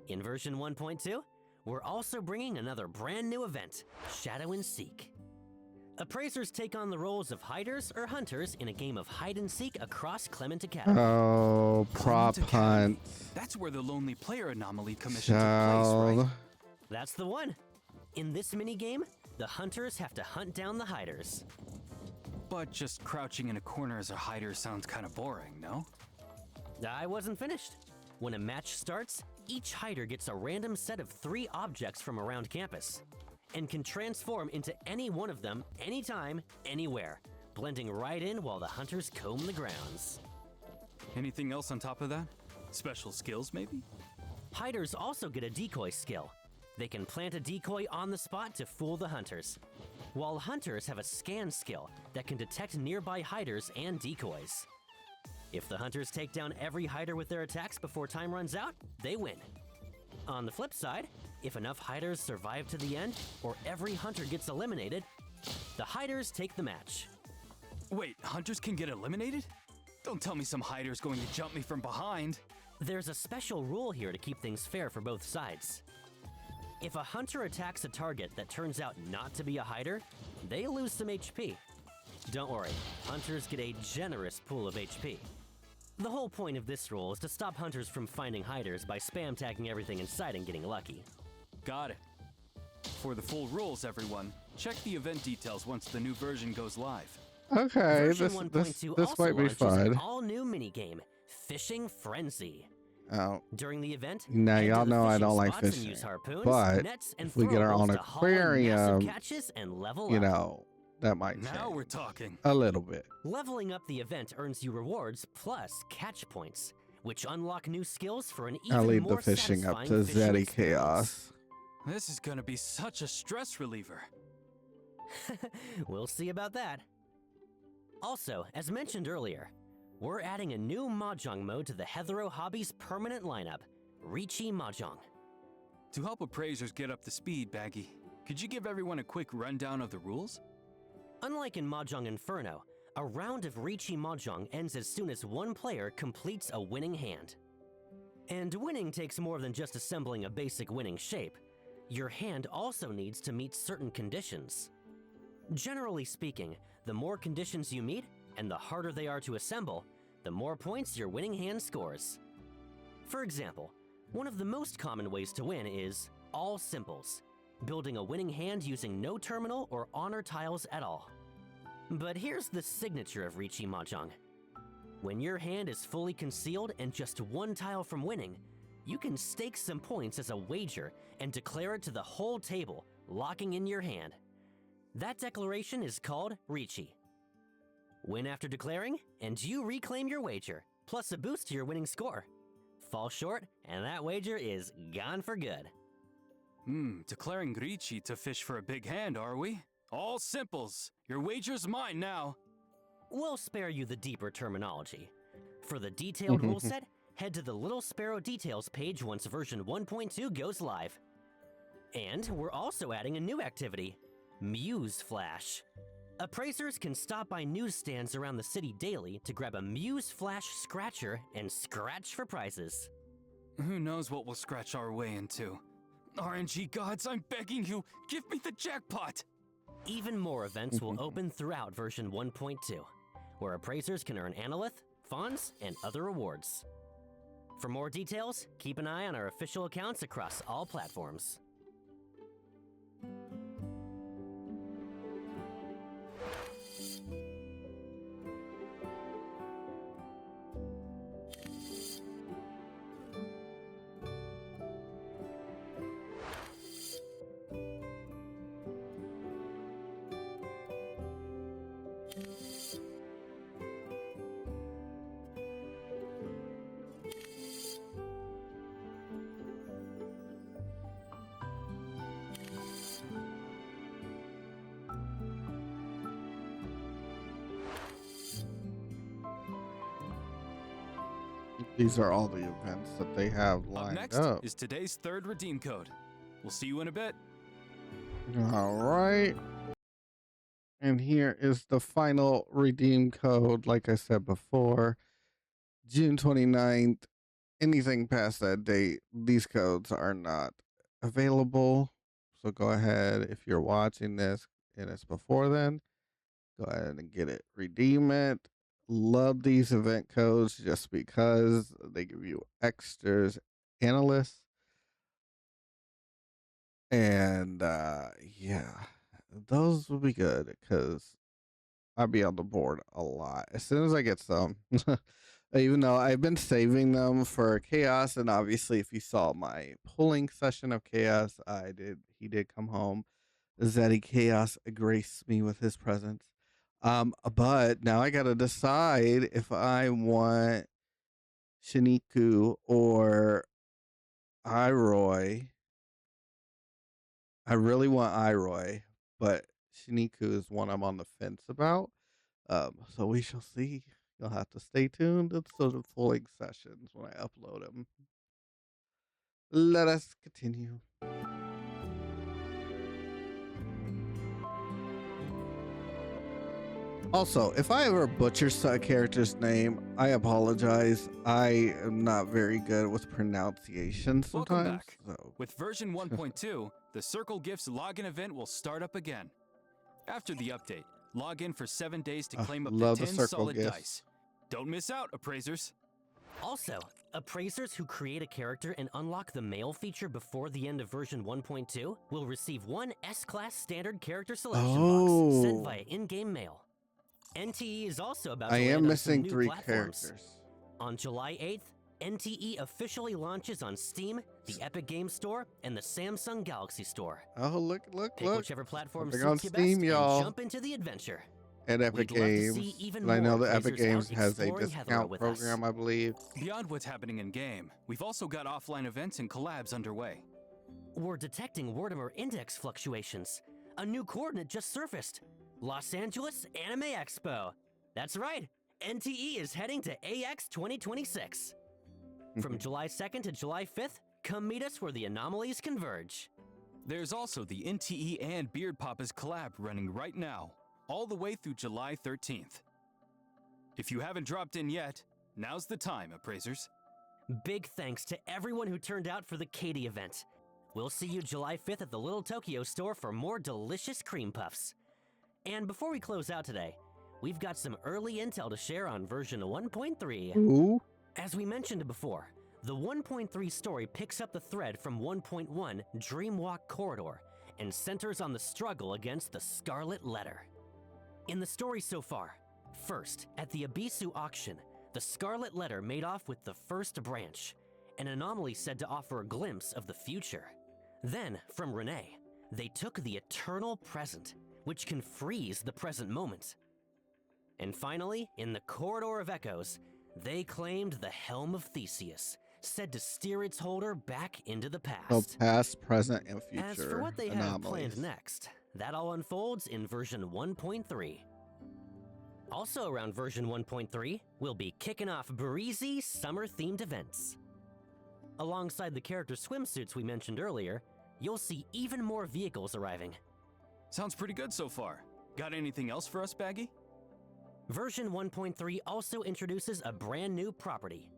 In version 1.2, we're also bringing another brand new event, Shadow and Seek. Appraisers take on the roles of hiders or hunters in a game of hide and seek across Clement Academy. Oh, prop Clement Academy. hunt. That's where the Lonely Player Anomaly Commission took place, right? Child. That's the one. In this minigame, the hunters have to hunt down the hiders. But just crouching in a corner as a hider sounds kind of boring, no? I wasn't finished. When a match starts, each hider gets a random set of 3 objects from around campus and can transform into any one of them anytime, anywhere, blending right in while the hunters comb the grounds. Anything else on top of that? Special skills, maybe? Hiders also get a decoy skill. They can plant a decoy on the spot to fool the hunters, while hunters have a scan skill that can detect nearby hiders and decoys. If the hunters take down every hider with their attacks before time runs out, they win. On the flip side, if enough hiders survive to the end, or every hunter gets eliminated, the hiders take the match. Wait, hunters can get eliminated? Don't tell me some hider's going to jump me from behind. There's a special rule here to keep things fair for both sides. If a hunter attacks a target that turns out not to be a hider, they lose some HP. Don't worry, hunters get a generous pool of HP. The whole point of this rule is to stop hunters from finding hiders by spam tagging everything in sight and getting lucky. Got it. For the full rules, everyone, check the event details once the new version goes live. Okay, Version this 1.2 this also might be launches fun. an all-new minigame, Fishing Frenzy. Oh, During the event, now head to y'all the know I fishing don't like spots and fishing, use harpoons, but nets, and if we get our throwables own to haul in massive aquarium, catches and level you up. know, that might Now change we're talking. a little bit. Leveling up the event earns you rewards plus catch points, which unlock new skills for an I'll even leave more the fishing up satisfying to fishing Zeddy experience. Chaos. This is gonna be such a stress reliever. We'll see about that. Also, as mentioned earlier, we're adding a new Mahjong mode to the Heathrow Hobbies permanent lineup, Reachy Mahjong. To help appraisers get up to speed, Baggy, could you give everyone a quick rundown of the rules? Unlike in Mahjong Inferno, a round of Reachy Mahjong ends as soon as one player completes a winning hand. And winning takes more than just assembling a basic winning shape. Your hand also needs to meet certain conditions. Generally speaking, the more conditions you meet, and the harder they are to assemble, the more points your winning hand scores. For example, one of the most common ways to win is all simples, building a winning hand using no terminal or honor tiles at all. But here's the signature of Reachy Mahjong. When your hand is fully concealed and just one tile from winning, you can stake some points as a wager and declare it to the whole table, locking in your hand. That declaration is called Reachy. Win after declaring, and you reclaim your wager, plus a boost to your winning score. Fall short, and that wager is gone for good. Declaring Ricci to fish for a big hand, are we? All simples. Your wager's mine now. We'll spare you the deeper terminology. For the detailed rule set, head to the Little Sparrow Details page once version 1.2 goes live. And we're also adding a new activity, Muse Flash. Appraisers can stop by newsstands around the city daily to grab a Muse Flash scratcher and scratch for prizes. Who knows what we'll scratch our way into? RNG gods, I'm begging you, give me the jackpot! Even more events will open throughout version 1.2, where appraisers can earn Analyth, Fawns, and other rewards. For more details, keep an eye on our official accounts across all platforms. These are all the events that they have Up lined next up. is today's third redeem code. We'll see you in a bit. All right. And here is the final redeem code. Like I said before, June 29th. Anything past that date, these codes are not available. So go ahead, if you're watching this and it's before then, go ahead and get it, redeem it. Love these event codes just because they give you extras, analysts, and yeah, those will be good because I'll be on the board a lot as soon as I get some. Even though I've been saving them for chaos, and obviously, if you saw my pulling session of chaos, he did come home. Zeddy Chaos graced me with his presence. But now I gotta decide if I want Shiniku or Iroy. I really want Iroy, but Shiniku is one I'm on the fence about. So we shall see. You'll have to stay tuned until the pulling sessions when I upload them. Let us continue. Also, if I ever butcher a character's name, I apologize. I am not very good with pronunciation Welcome sometimes. back. So. With version 1.2, the Circle Gifts login event will start up again. After the update, log in for 7 days to claim up to Love 10 the Circle solid Gifts. dice. Don't miss out, appraisers. Also, appraisers who create a character and unlock the mail feature before the end of version 1.2 will receive one S-Class standard character selection box sent via in-game mail. NTE is also about to I land am on some missing new 3 platforms. characters. On July 8th, NTE officially launches on Steam, the Epic Games Store, and the Samsung Galaxy Store. Oh, look. Pick whichever platform Something suits on you Steam, best y'all. and jump into the adventure. And Epic We'd love to Games. see even And I know more the Epic appraisers Games out has a exploring Heathrow discount with program, us. I believe. Beyond what's happening in-game, we've also got offline events and collabs underway. We're detecting Wartimer index fluctuations. A new coordinate just surfaced. Los Angeles Anime Expo. That's right, NTE is heading to AX 2026. From July 2nd to July 5th, come meet us where the anomalies converge. There's also the NTE and Beard Papa's collab running right now, all the way through July 13th. If you haven't dropped in yet, now's the time, appraisers. Big thanks to everyone who turned out for the Katie event. We'll see you July 5th at the Little Tokyo store for more delicious cream puffs. And before we close out today, we've got some early intel to share on version 1.3. Ooh. As we mentioned before, the 1.3 story picks up the thread from 1.1 Dreamwalk Corridor and centers on the struggle against the Scarlet Letter. In the story so far, first, at the Abisu auction, the Scarlet Letter made off with the first branch, an anomaly said to offer a glimpse of the future. Then, from Renee, they took the eternal present, which can freeze the present moment. And finally, in the Corridor of Echoes, they claimed the Helm of Theseus, said to steer its holder back into the past. So past, present, and future As for what they have anomalies. planned next, that all unfolds in version 1.3. Also around version 1.3, we'll be kicking off breezy summer-themed events. Alongside the character swimsuits we mentioned earlier, you'll see even more vehicles arriving. Sounds pretty good so far. Got anything else for us, Baggy? Version 1.3 also introduces a brand new property,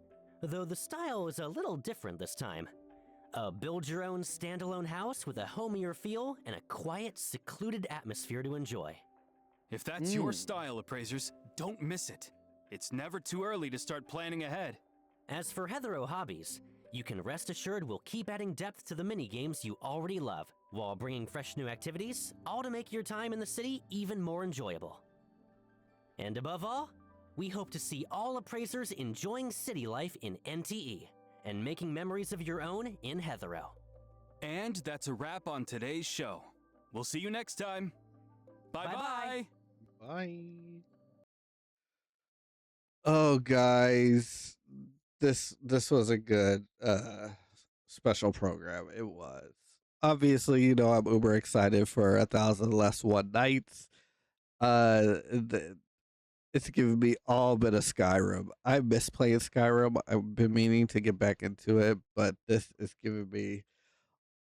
though the style is a little different this time. A build-your-own standalone house with a homier feel and a quiet, secluded atmosphere to enjoy. If that's your style, appraisers, don't miss it. It's never too early to start planning ahead. As for Heathrow hobbies, you can rest assured we'll keep adding depth to the mini-games you already love, while bringing fresh new activities, all to make your time in the city even more enjoyable. And above all, we hope to see all appraisers enjoying city life in NTE and making memories of your own in Heathrow. And that's a wrap on today's show. We'll see you next time. Bye-bye. Bye. Oh, guys, this was a good special program. It was. Obviously, you know, I'm uber excited for 1001 Nights. It's giving me all but a Skyrim. I miss playing Skyrim. I've been meaning to get back into it, but this is giving me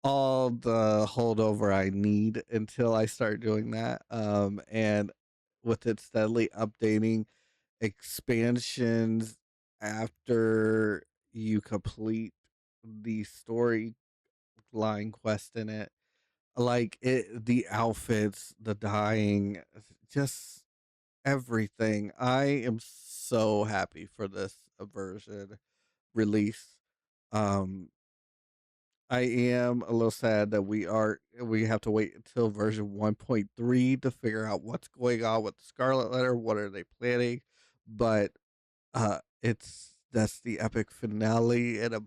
all the holdover I need until I start doing that. And with it steadily updating expansions after you complete the story line quest in it, Like the outfits, the dyeing, just everything. I am so happy for this version release. Um, I am a little sad that we have to wait until version 1.3 to figure out what's going on with the Scarlet Letter. What are they planning? But it's that's the epic finale, and I'm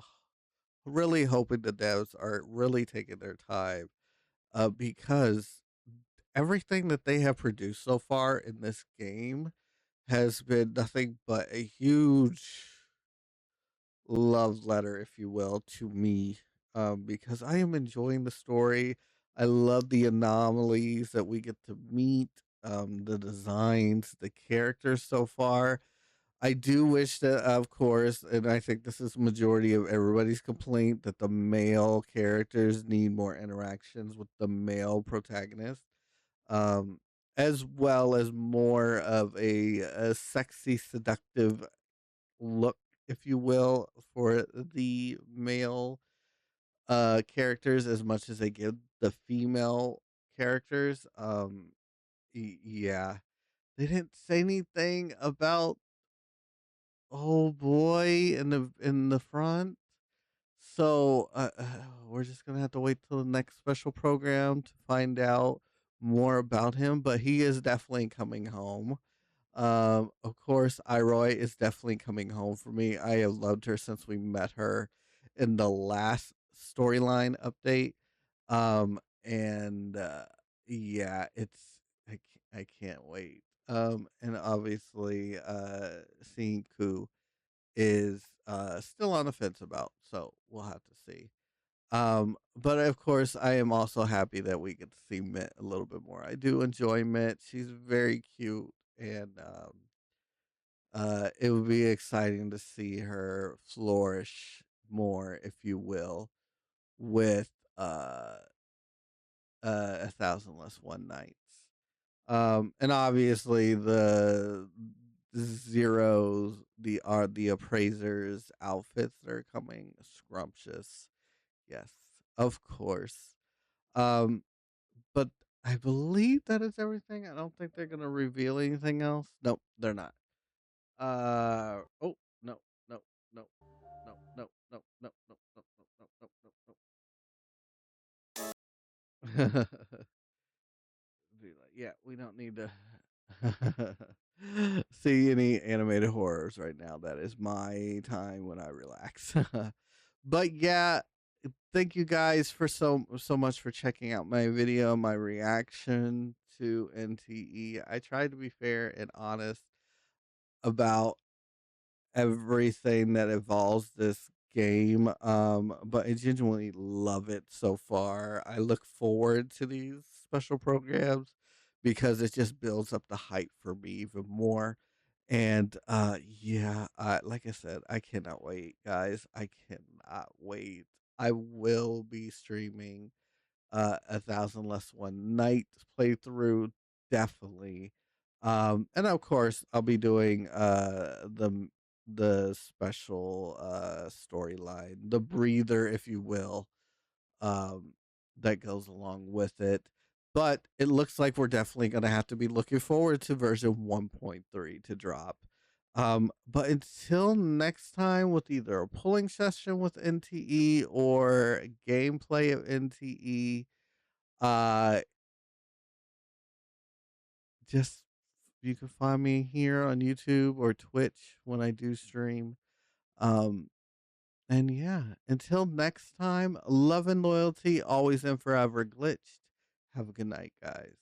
really hoping the devs are really taking their time, because everything that they have produced so far in this game has been nothing but a huge love letter, if you will, to me, because I am enjoying the story. I love the anomalies that we get to meet, the designs, the characters so far. I do wish that, of course, and I think this is majority of everybody's complaint, that the male characters need more interactions with the male protagonist, um, as well as more of a sexy, seductive look, if you will, for the male characters as much as they give the female characters. Yeah, they didn't say anything about oh boy in the front. So we're just gonna have to wait till the next special program to find out more about him. But he is definitely coming home. Of course, Iroy is definitely coming home for me. I have loved her since we met her in the last storyline update. And yeah, I can't wait. And obviously, seeing Ku is still on the fence about, so we'll have to see. But of course, I am also happy that we get to see Mint a little bit more. I do enjoy Mint. She's very cute, and it would be exciting to see her flourish more, if you will, with uh, 1,000 Less One Nights. And obviously the zeros, the appraisers outfits that are coming scrumptious. Yes, of course. Um, but I believe that is everything. I don't think they're gonna reveal anything else. Nope, they're not. Oh no no no no no no no no no no no no no no. Be like, yeah, we don't need to see any animated horrors right now. That is my time when I relax. But yeah, thank you guys for so much for checking out my video, my reaction to NTE. I tried to be fair and honest about everything that involves this game. But I genuinely love it so far. I look forward to these special programs because it just builds up the hype for me even more. And yeah, like I said, I cannot wait, guys. I cannot wait. I will be streaming 1,000 Less One Night playthrough, definitely. And of course, I'll be doing the special storyline, the breather, if you will, um, that goes along with it. But it looks like we're definitely going to have to be looking forward to version 1.3 to drop. But until next time, with either a polling session with NTE or gameplay of NTE, uh, just you can find me here on YouTube or Twitch when I do stream. Um, and yeah, until next time, love and loyalty always and forever glitched. Have a good night, guys.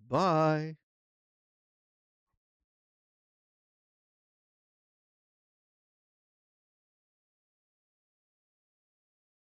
Bye.